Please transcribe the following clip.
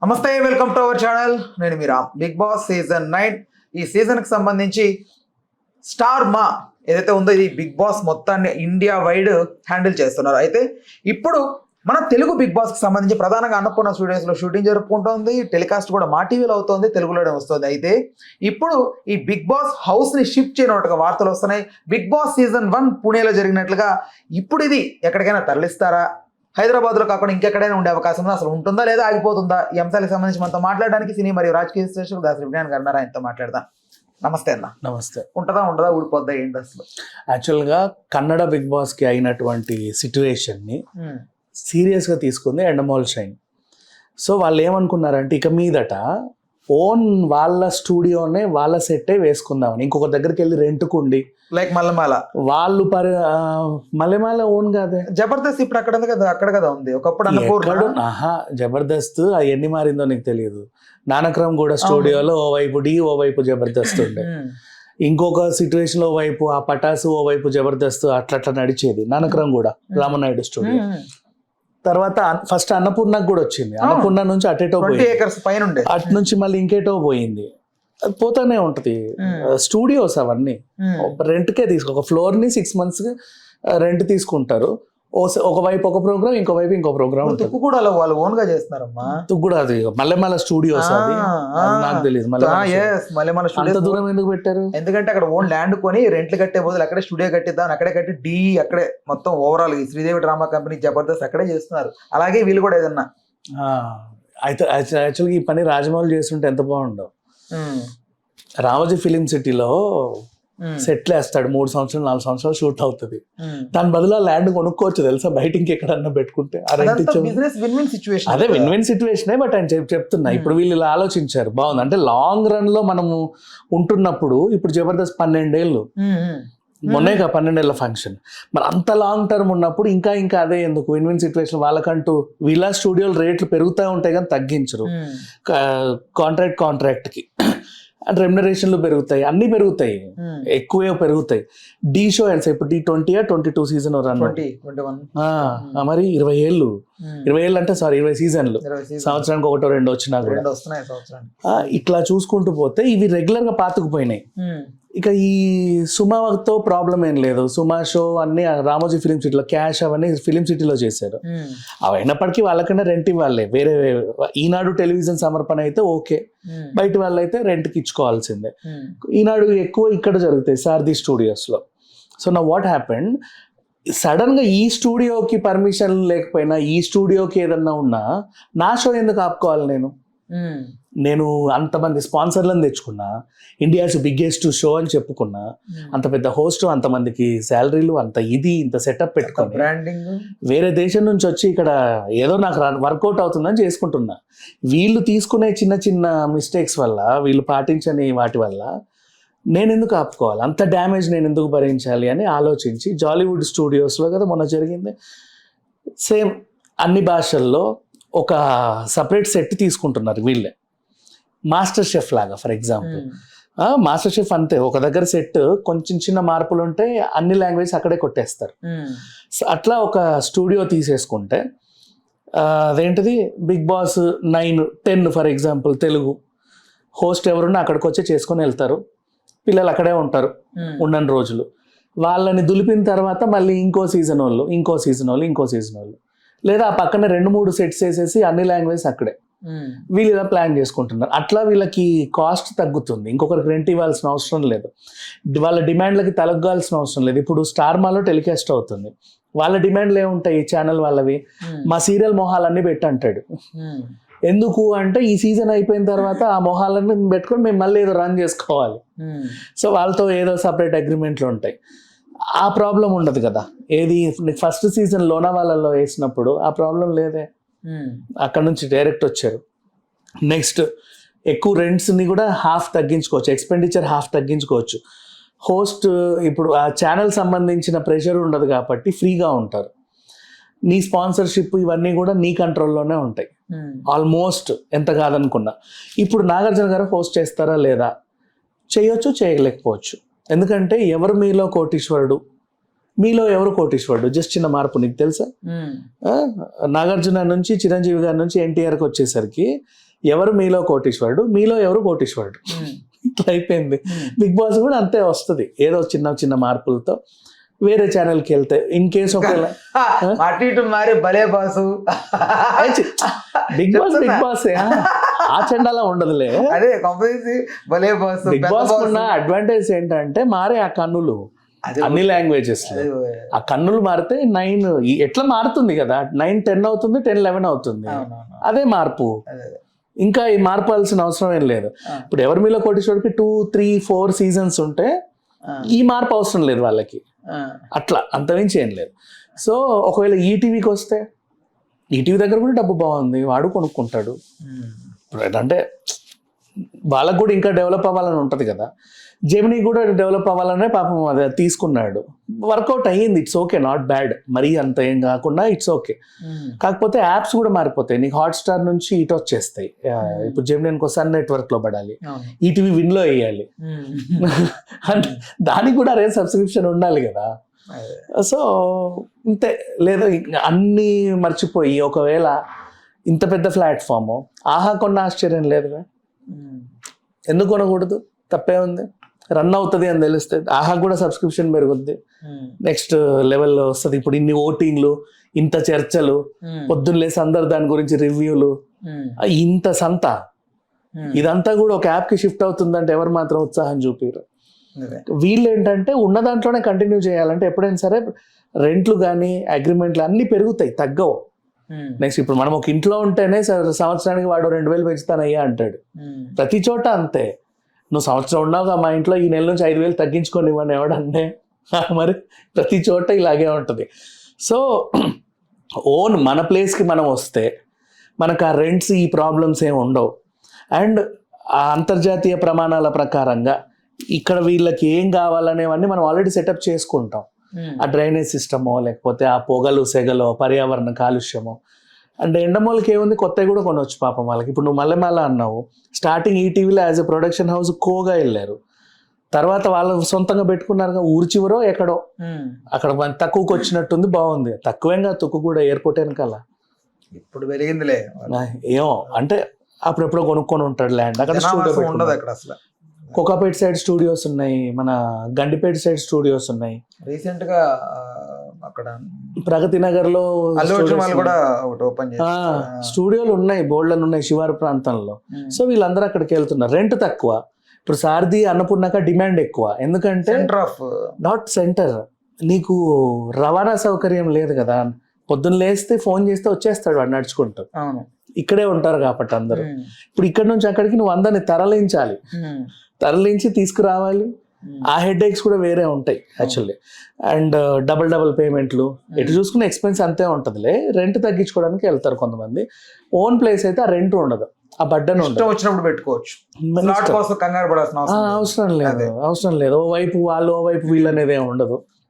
నమస్తే, welcome to our channel. నేను మీ Ram. Big boss season 9 ఈ సీజన్కి సంబంధించి స్టార్ మా ఏదైతే ఉందో ఇది బిగ్ బాస్ మొత్తాన్ని ఇండియా వైడ్ హ్యాండిల్ చేస్తున్నారు. అయితే ఇప్పుడు మన తెలుగు బిగ్ బాస్కి సంబంధించి ప్రధానంగా అన్నపూర్ణ స్టూడియోస్లో షూటింగ్ జరుపుకుంటోంది. టెలికాస్ట్ కూడా మా టీవీలో అవుతుంది, తెలుగులోనే వస్తుంది. అయితే ఇప్పుడు ఈ బిగ్ బాస్ హౌస్ని షిఫ్ట్ చేయనట్టుగా వార్తలు వస్తున్నాయి. బిగ్ బాస్ సీజన్ 1 పుణేలో జరిగినట్లుగా ఇప్పుడు ఇది ఎక్కడికైనా తరలిస్తారా, హైదరాబాద్లో కాకుండా ఇంకెక్కడైనా ఉండే అవకాశం ఉందా, అసలు ఉంటుందా లేదా ఆగిపోతుందా? ఈ అంశాలకు సంబంధించి మనతో మాట్లాడడానికి సినీ మరియు రాజకీయ విశ్లేషకులు దాసరి విజ్ఞాన్ గారు ఉన్నారు. ఆయనతో మాట్లాడదాం. నమస్తే అన్న. నమస్తే. ఉంటుందా ఉండదా, ఊడిపోద్దా, ఏంటి అసలు? యాక్చువల్గా కన్నడ బిగ్ బాస్కి అయినటువంటి సిచ్యువేషన్ని సీరియస్గా తీసుకుంది ఎండమాల్ షైన్. సో వాళ్ళు ఏమనుకున్నారంటే ఇక మీదట ఓన్ వాళ్ళ స్టూడియోనే వాళ్ళ సెట్టే వేసుకుందామని, ఇంకొక దగ్గరికి వెళ్ళి రెంట్కుండి లైక్ మల్లమాల వాళ్ళు మల్లెమాల ఓన్ కాదే. జబర్దస్త్ ఇప్పుడు అక్కడ ఉంది కదా, అక్కడ కదా ఉంది. ఒకప్పుడు అన్నపూర్ణ. జబర్దస్త్ ఎన్ని మారిందో నీకు తెలియదు. నానక్రమ్ కూడా స్టూడియోలో ఓవైపు డి ఓవైపు జబర్దస్త్ ఉండే, ఇంకొక సిచ్యువేషన్ లో వైపు ఆ పటాసు ఓవైపు జబర్దస్త్ అట్లా నడిచేది. నానక్రమ్ కూడా రామనాయుడు స్టూడియో. తర్వాత ఫస్ట్ అన్నపూర్ణకు కూడా వచ్చింది. అన్నపూర్ణ నుంచి అటేటో పోయింది, అటు నుంచి మళ్ళీ ఇంకేటో పోయింది. అది పోతానే ఉంటది. స్టూడియోస్ అవన్నీ రెంట్కే ఒక ఫ్లోర్ ని 6 months రెంట్ తీసుకుంటారు. ఒకవైపు ఒక ప్రోగ్రామ్, ఇంకో వైపు ఇంకో ప్రోగ్రామ్ ఉంటుంది. కూడా వాళ్ళు ఓన్ గా చేస్తున్నారమ్మా. కూడా అది మల్లెమాల స్టూడియోస్, అది నాకు తెలియదు. అంత దూరం ఎందుకు పెట్టారు? ఎందుకంటే అక్కడ ఓన్ ల్యాండ్ కొని రెంట్లు కట్టే బదులు అక్కడే స్టూడియో కట్టిద్దాం, అక్కడే కట్టి అక్కడే మొత్తం ఓవరాల్ ఈ శ్రీదేవి డ్రామా కంపెనీ జబర్దస్త్ అక్కడే చేస్తున్నారు. అలాగే వీళ్ళు కూడా ఏదన్నా అయితే యాక్చువల్గా ఈ పని రాజమౌళి చేస్తుంటే ఎంత బాగుండవు. రామోజీ ఫిలిం సిటీలో సెట్లు వేస్తాడు, 3 సంవత్సరాలు 4 సంవత్సరాలు షూట్ అవుతుంది. దాని బదులు ల్యాండ్ కొనుక్కోవచ్చు తెలుసా, బయట ఇంకెక్కడన్నా పెట్టుకుంటే. అదే విన్ విన్ సిచ్యువేషనే. బట్ ఆయన చెప్తున్నా, ఇప్పుడు వీళ్ళు ఇలా ఆలోచించారు, బాగుంది. అంటే లాంగ్ రన్ లో మనము ఉంటున్నప్పుడు, ఇప్పుడు జబర్దస్త్ 12 ఏళ్ళు మొన్నే 12 ఏళ్ళ ఫంక్షన్, మరి అంత లాంగ్ టర్మ్ ఉన్నప్పుడు ఇంకా అదే ఎందుకు? Win win situation. వాళ్ళకంటూ వీళ్ళ స్టూడియోలు రేట్లు పెరుగుతూ ఉంటాయి కానీ తగ్గించరు. కాంట్రాక్ట్కి అండ్ రెమ్యునరేషన్లు పెరుగుతాయి, అన్ని పెరుగుతాయి, ఎక్కువే పెరుగుతాయి. డి షో అండ్ ఇప్పుడు D20 or 22 సీజన్ రన్, మరి 20 ఏళ్ళు అంటే 20 సీజన్లు, సంవత్సరానికి 1-2 వచ్చినా కూడా. ఇట్లా చూసుకుంటూ పోతే ఇవి రెగ్యులర్ గా పాతుకుపోయినాయి. ఇక ఈ సుమాతో ప్రాబ్లం ఏం లేదు. సుమా షో అన్ని రామోజీ ఫిలిం సిటీలో, క్యాష్ అవన్నీ ఫిలిం సిటీలో చేశారు. అవి అయినప్పటికీ వాళ్ళకన్నా రెంట్ ఇవ్వాలి. వేరే ఈనాడు టెలివిజన్ సమర్పణ అయితే ఓకే, బయట వాళ్ళు అయితే రెంట్కి ఇచ్చుకోవాల్సిందే. ఈనాడు ఎక్కువ ఇక్కడ జరుగుతాయి సారథి స్టూడియోస్ లో. సో నా వాట్ హ్యాపెండ్, సడన్ గా ఈ స్టూడియోకి పర్మిషన్ లేకపోయినా, ఈ స్టూడియోకి ఏదన్నా ఉన్నా నా షో ఎందుకు ఆపుకోవాలి? నేను అంతమంది స్పాన్సర్లను తెచ్చుకున్నా, ఇండియాస్ బిగ్గెస్ట్ షో అని చెప్పుకున్నా, అంత పెద్ద హోస్ట్, అంతమందికి శాలరీలు, ఇంత సెటప్ పెట్టుకుని వేరే దేశం నుంచి వచ్చి ఇక్కడ ఏదో నాకు వర్కౌట్ అవుతుందని చేసుకుంటున్నా. వీళ్ళు తీసుకునే చిన్న మిస్టేక్స్ వల్ల, వీళ్ళు పాటించని వాటి వల్ల నేను ఎందుకు ఆపుకోవాలి? అంత డ్యామేజ్ నేను ఎందుకు భరించాలి అని ఆలోచించి జాలీవుడ్ స్టూడియోస్లో కదా మొన్న జరిగింది, సేమ్ అన్ని భాషల్లో ఒక సపరేట్ సెట్ తీసుకుంటున్నారు వీళ్ళే. మాస్టర్ షెఫ్ లాగా ఫర్ ఎగ్జాంపుల్. మాస్టర్ షెఫ్ అంతే, ఒక దగ్గర సెట్ కొంచెం చిన్న మార్పులు ఉంటే అన్ని లాంగ్వేజ్ అక్కడే కొట్టేస్తారు. అట్లా ఒక స్టూడియో తీసేసుకుంటే అదేంటిది, Bigg Boss 9, 10 for example Telugu host ఎవరున్నా అక్కడికి వచ్చి చేసుకొని వెళ్తారు. పిల్లలు అక్కడే ఉంటారు ఉండని రోజులు. వాళ్ళని దులిపిన తర్వాత మళ్ళీ ఇంకో సీజన్ వాళ్ళు, లేదా ఆ పక్కన 2-3 సెట్స్ వేసేసి అన్ని లాంగ్వేజ్ అక్కడే వీళ్ళు ఇలా ప్లాన్ చేసుకుంటున్నారు. అట్లా వీళ్ళకి కాస్ట్ తగ్గుతుంది, ఇంకొకరికి రెంట్ ఇవ్వాల్సిన అవసరం లేదు, వాళ్ళ డిమాండ్లకి తలగాల్సిన అవసరం లేదు. ఇప్పుడు స్టార్ మాలో టెలికాస్ట్ అవుతుంది, వాళ్ళ డిమాండ్లు ఏముంటాయి ఛానల్ వాళ్ళవి, మా సీరియల్ మొహాలన్నీ పెట్టంటాడు. ఎందుకు అంటే ఈ సీజన్ అయిపోయిన తర్వాత ఆ మొహాలన్నీ పెట్టుకొని మేము మళ్ళీ ఏదో రన్ చేసుకోవాలి. సో వాళ్ళతో ఏదో సపరేట్ అగ్రిమెంట్లు ఉంటాయి. ఆ ప్రాబ్లం ఉండదు కదా. ఏది ఫస్ట్ సీజన్ లోనావాలలో వేసినప్పుడు ఆ ప్రాబ్లం లేదే, అక్కడ నుంచి డైరెక్ట్ వచ్చారు. నెక్స్ట్ ఎక్కువ రెంట్స్ని కూడా హాఫ్ తగ్గించుకోవచ్చు, ఎక్స్పెండిచర్ హాఫ్ తగ్గించుకోవచ్చు. హోస్ట్ ఇప్పుడు ఆ ఛానల్ సంబంధించిన ప్రెషర్ ఉండదు కాబట్టి ఫ్రీగా ఉంటారు. నీ స్పాన్సర్షిప్ ఇవన్నీ కూడా నీ కంట్రోల్లోనే ఉంటాయి ఆల్మోస్ట్, ఎంత కాదనుకున్నా. ఇప్పుడు నాగార్జున గారు హోస్ట్ చేస్తారా లేదా? చేయొచ్చు, చేయలేకపోవచ్చు. ఎందుకంటే ఎవరు మీలో కోటీశ్వరుడు, మీలో ఎవరు కోటీశ్వరుడు? జస్ట్ చిన్న మార్పు. నీకు తెలుసా, నాగార్జున నుంచి చిరంజీవి గారి నుంచి ఎన్టీఆర్కి వచ్చేసరికి ఎవరు మీలో కోటీశ్వరుడు, మీలో ఎవరు కోటీశ్వరుడు, ఇట్లా అయిపోయింది. బిగ్ బాస్ కూడా అంతే వస్తుంది, ఏదో చిన్న చిన్న మార్పులతో వేరే ఛానల్కి వెళ్తే ఇన్ కేసు ఒకవేళ అటు ఇటు మారి భలే బాసు బిగ్ బాస్ ఆ చండాలా ఉండదులే. అదే కంపెనీ భలే బాస్. బిగ్ బాస్ ఉన్న అడ్వాంటేజ్ ఏంటంటే మారే ఆ కన్నులు అన్ని లాంగ్వేజెస్, ఆ కన్నులు మారితే 9 ఎట్లా మారుతుంది కదా, 9 10 అవుతుంది, 10 11 అవుతుంది, అదే మార్పు. ఇంకా ఈ మార్పాల్సిన అవసరం ఏం లేదు. ఇప్పుడు ఎవరి మీలో కోటీశ్వరుడికి 2 3 4 సీజన్స్ ఉంటే ఈ మార్పు అవసరం లేదు వాళ్ళకి, అట్లా అంతమించి ఏం లేదు. సో ఒకవేళ ఈటీవీకి వస్తే ఈటీవీ దగ్గర కూడా డబ్బు బాగుంది, వాడు కొనుక్కుంటాడు. అంటే వాళ్ళకు కూడా ఇంకా డెవలప్ అవ్వాలని ఉంటుంది కదా. జెమినీ కూడా డెవలప్ అవ్వాలనే పాపం అది తీసుకున్నాడు, వర్కౌట్ అయ్యింది, ఇట్స్ ఓకే, నాట్ బ్యాడ్, మరీ అంత ఏం కాకుండా ఇట్స్ ఓకే. కాకపోతే యాప్స్ కూడా మారిపోతాయి, నీకు హాట్స్టార్ నుంచి ఇటు వచ్చేస్తాయి. ఇప్పుడు జెమినీకి సన్ నెట్వర్క్ లో పడాలి, ఈటీవీ విన్ లో వేయాలి, అంటే దానికి కూడా అరే సబ్స్క్రిప్షన్ ఉండాలి కదా. సో ఇంతే, లేదా అన్నీ మర్చిపోయి ఒకవేళ ఇంత పెద్ద ప్లాట్ఫామ్ ఆహా కొన్న ఆశ్చర్యం లేదుగా, ఎందుకు కొనకూడదు, తప్పే ఉంది, రన్ అవుతుంది అని తెలిస్తే ఆహా కూడా సబ్స్క్రిప్షన్ పెరుగుద్ది, నెక్స్ట్ లెవెల్లో వస్తుంది. ఇప్పుడు ఇన్ని ఓటింగ్లు, ఇంత చర్చలు, పొద్దున్న లేసి అందరు దాని గురించి రివ్యూలు, ఇంత సంత, ఇదంతా కూడా ఒక యాప్కి షిఫ్ట్ అవుతుందంటే ఎవరు మాత్రం ఉత్సాహం చూపిరు. వీళ్ళు ఏంటంటే ఉన్న దాంట్లోనే కంటిన్యూ చేయాలంటే ఎప్పుడైనా సరే రెంట్లు కానీ అగ్రిమెంట్లు అన్నీ పెరుగుతాయి, తగ్గవు. నెక్స్ట్ ఇప్పుడు మనం ఒక ఇంట్లో ఉంటేనే సంవత్సరానికి వాడు 2000 పెంచుతానయ్యా అంటాడు, ప్రతి చోట అంతే. నువ్వు సంవత్సరం ఉన్నావుగా మా ఇంట్లో, ఈ నెల నుంచి 5000 తగ్గించుకొని ఇవ్వని ఎవడంటే, మరి ప్రతి చోట ఇలాగే ఉంటుంది. సో ఓన్ మన ప్లేస్కి మనం వస్తే మనకు ఆ రెంట్స్ ఈ ప్రాబ్లమ్స్ ఏమి ఉండవు. అండ్ ఆ అంతర్జాతీయ ప్రమాణాల ప్రకారంగా ఇక్కడ వీళ్ళకి ఏం కావాలనేవన్నీ మనం ఆల్రెడీ సెటప్ చేసుకుంటాం. ఆ డ్రైనేజ్ సిస్టమో లేకపోతే ఆ పొగలు సెగలో పర్యావరణ కాలుష్యమో. అండ్ ఎండమూలకి ఏముంది, కొత్తవి కూడా కొనవచ్చు పాపం వాళ్ళకి. ఇప్పుడు నువ్వు మల్లెమాల అన్నావు, స్టార్టింగ్ ఈటీవీలో యాజ్ ఎ ప్రొడక్షన్ హౌస్ కోగా వెళ్ళారు, తర్వాత వాళ్ళు సొంతంగా పెట్టుకున్నారు ఊరి చివరో ఎక్కడో, అక్కడ తక్కువకి వచ్చినట్టుంది, బాగుంది, తక్కువేగా తుక్కు కూడా ఎయిర్పోర్ట్ వెనకాల. ఇప్పుడు పెరిగిందిలే ఏమో, అంటే అప్పుడెప్పుడో కొనుక్కొని ఉంటాడు ల్యాండ్, అక్కడ ఉండదు అక్కడ అసలు. కోకాపేట్ సైడ్ స్టూడియోస్ ఉన్నాయి, మన గండిపేట సైడ్ స్టూడియోస్ ఉన్నాయి, రీసెంట్ గా అక్కడ ప్రగతి నగర్ లో కూడా ఒకటి ఓపెన్ స్టూడియోలు ఉన్నాయి, బోల్డ్లను ఉన్నాయి శివారు ప్రాంతంలో. సో వీళ్ళందరూ అక్కడికి వెళ్తున్నారు, రెంట్ తక్కువ. ఇప్పుడు సారథి అన్నపూర్ణక డిమాండ్ ఎక్కువ, ఎందుకంటే నాట్ సెంటర్, నీకు రవాణా సౌకర్యం లేదు కదా. పొద్దున్న లేస్తే ఫోన్ చేస్తే వచ్చేస్తాడు వాడు నడుచుకుంటూ, ఇక్కడే ఉంటారు కాబట్టి అందరూ. ఇప్పుడు ఇక్కడ నుంచి అక్కడికి నువ్వు అందరిని తరలించి తీసుకురావాలి, ఆ హెడ్ ఏక్స్ కూడా వేరే ఉంటాయి యాక్చువల్లీ. అండ్ డబుల్ పేమెంట్లు, ఎటు చూసుకునే ఎక్స్పెన్స్ అంతే ఉంటుందిలే. రెంట్ తగ్గించుకోవడానికి వెళ్తారు కొంతమంది. ఓన్ ప్లేస్ అయితే ఆ రెంట్ ఉండదు, ఆ బడ్డను వచ్చినప్పుడు పెట్టుకోవచ్చు, అవసరం లేదు. ఓ వైపు వాళ్ళు ఓ వైపు వీళ్ళు అనేది ఏమి ఉండదు.